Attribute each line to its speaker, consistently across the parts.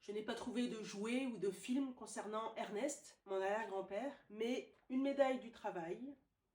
Speaker 1: Je n'ai pas trouvé de jouets ou de films concernant Ernest, mon arrière-grand-père, mais une médaille du travail,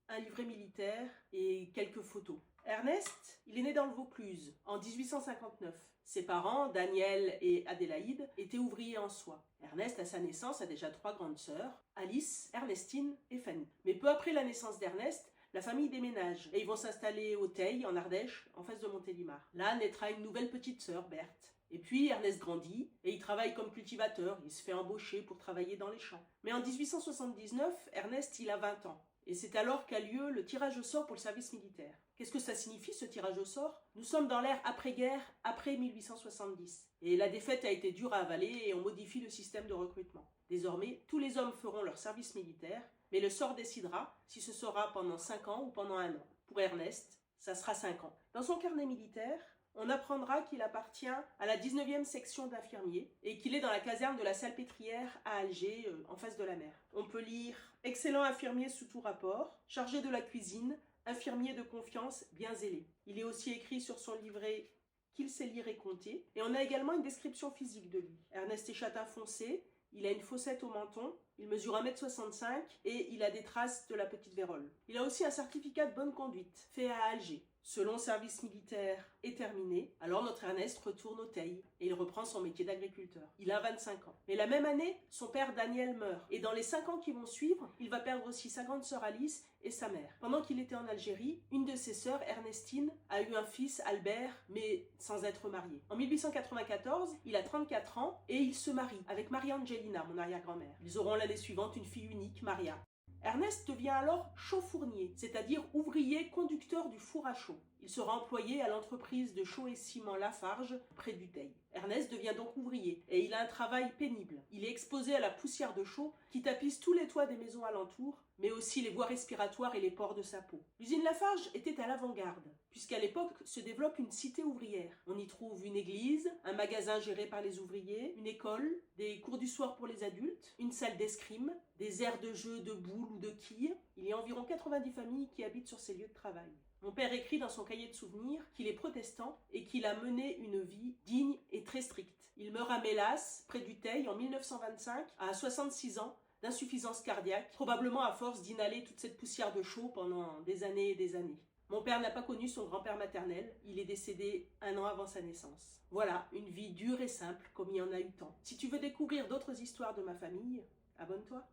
Speaker 1: un livret militaire et quelques photos. Ernest, il est né dans le Vaucluse en 1859. Ses parents, Daniel et Adélaïde, étaient ouvriers en soie. Ernest, à sa naissance, a déjà 3 grandes sœurs, Alice, Ernestine et Fanny. Mais peu après la naissance d'Ernest, la famille déménage et ils vont s'installer au Teil, en Ardèche, en face de Montélimar. Là naîtra une nouvelle petite sœur, Berthe. Et puis Ernest grandit et il travaille comme cultivateur, il se fait embaucher pour travailler dans les champs. Mais en 1879, Ernest, il a 20 ans. Et c'est alors qu'a lieu le tirage au sort pour le service militaire. Qu'est-ce que ça signifie ce tirage au sort? Nous sommes dans l'ère après-guerre, après 1870. Et la défaite a été dure à avaler et on modifie le système de recrutement. Désormais, tous les hommes feront leur service militaire, mais le sort décidera si ce sera pendant 5 ans ou pendant 1 an. Pour Ernest, ça sera 5 ans. Dans son carnet militaire, on apprendra qu'il appartient à la 19e section d'infirmiers et qu'il est dans la caserne de la Salpêtrière à Alger, en face de la mer. On peut lire « Excellent infirmier sous tout rapport, chargé de la cuisine, infirmier de confiance, bien zélé ». Il est aussi écrit sur son livret qu'il sait lire et compter. Et on a également une description physique de lui. Ernest est châtain foncé, il a une fossette au menton, il mesure 1,65 m et il a des traces de la petite vérole. Il a aussi un certificat de bonne conduite, fait à Alger. Selon le service militaire est terminé, alors notre Ernest retourne au Teil et il reprend son métier d'agriculteur. Il a 25 ans. Mais la même année, son père Daniel meurt. Et dans les 5 ans qui vont suivre, il va perdre aussi sa grande sœur Alice et sa mère. Pendant qu'il était en Algérie, une de ses sœurs, Ernestine, a eu un fils, Albert, mais sans être marié. En 1894, il a 34 ans et il se marie avec Marie-Angelina, mon arrière-grand-mère. Ils auront l'année suivante une fille unique, Maria. Ernest devient alors chauffournier, c'est-à-dire ouvrier conducteur du four à chaux. Il sera employé à l'entreprise de chaux et ciment Lafarge, près du Teil. Ernest devient donc ouvrier et il a un travail pénible. Il est exposé à la poussière de chaux qui tapisse tous les toits des maisons alentours, mais aussi les voies respiratoires et les pores de sa peau. L'usine Lafarge était à l'avant-garde, puisqu'à l'époque se développe une cité ouvrière. On y trouve une église, un magasin géré par les ouvriers, une école, des cours du soir pour les adultes, une salle d'escrime, des aires de jeu de boules ou de quilles. Il y a environ 90 familles qui habitent sur ces lieux de travail. Mon père écrit dans son cahier de souvenirs qu'il est protestant et qu'il a mené une vie digne et très stricte. Il meurt à Mélas, près du Teil, en 1925, à 66 ans, d'insuffisance cardiaque, probablement à force d'inhaler toute cette poussière de chaux pendant des années et des années. Mon père n'a pas connu son grand-père maternel, il est décédé 1 an avant sa naissance. Voilà, une vie dure et simple, comme il y en a eu tant. Si tu veux découvrir d'autres histoires de ma famille, abonne-toi.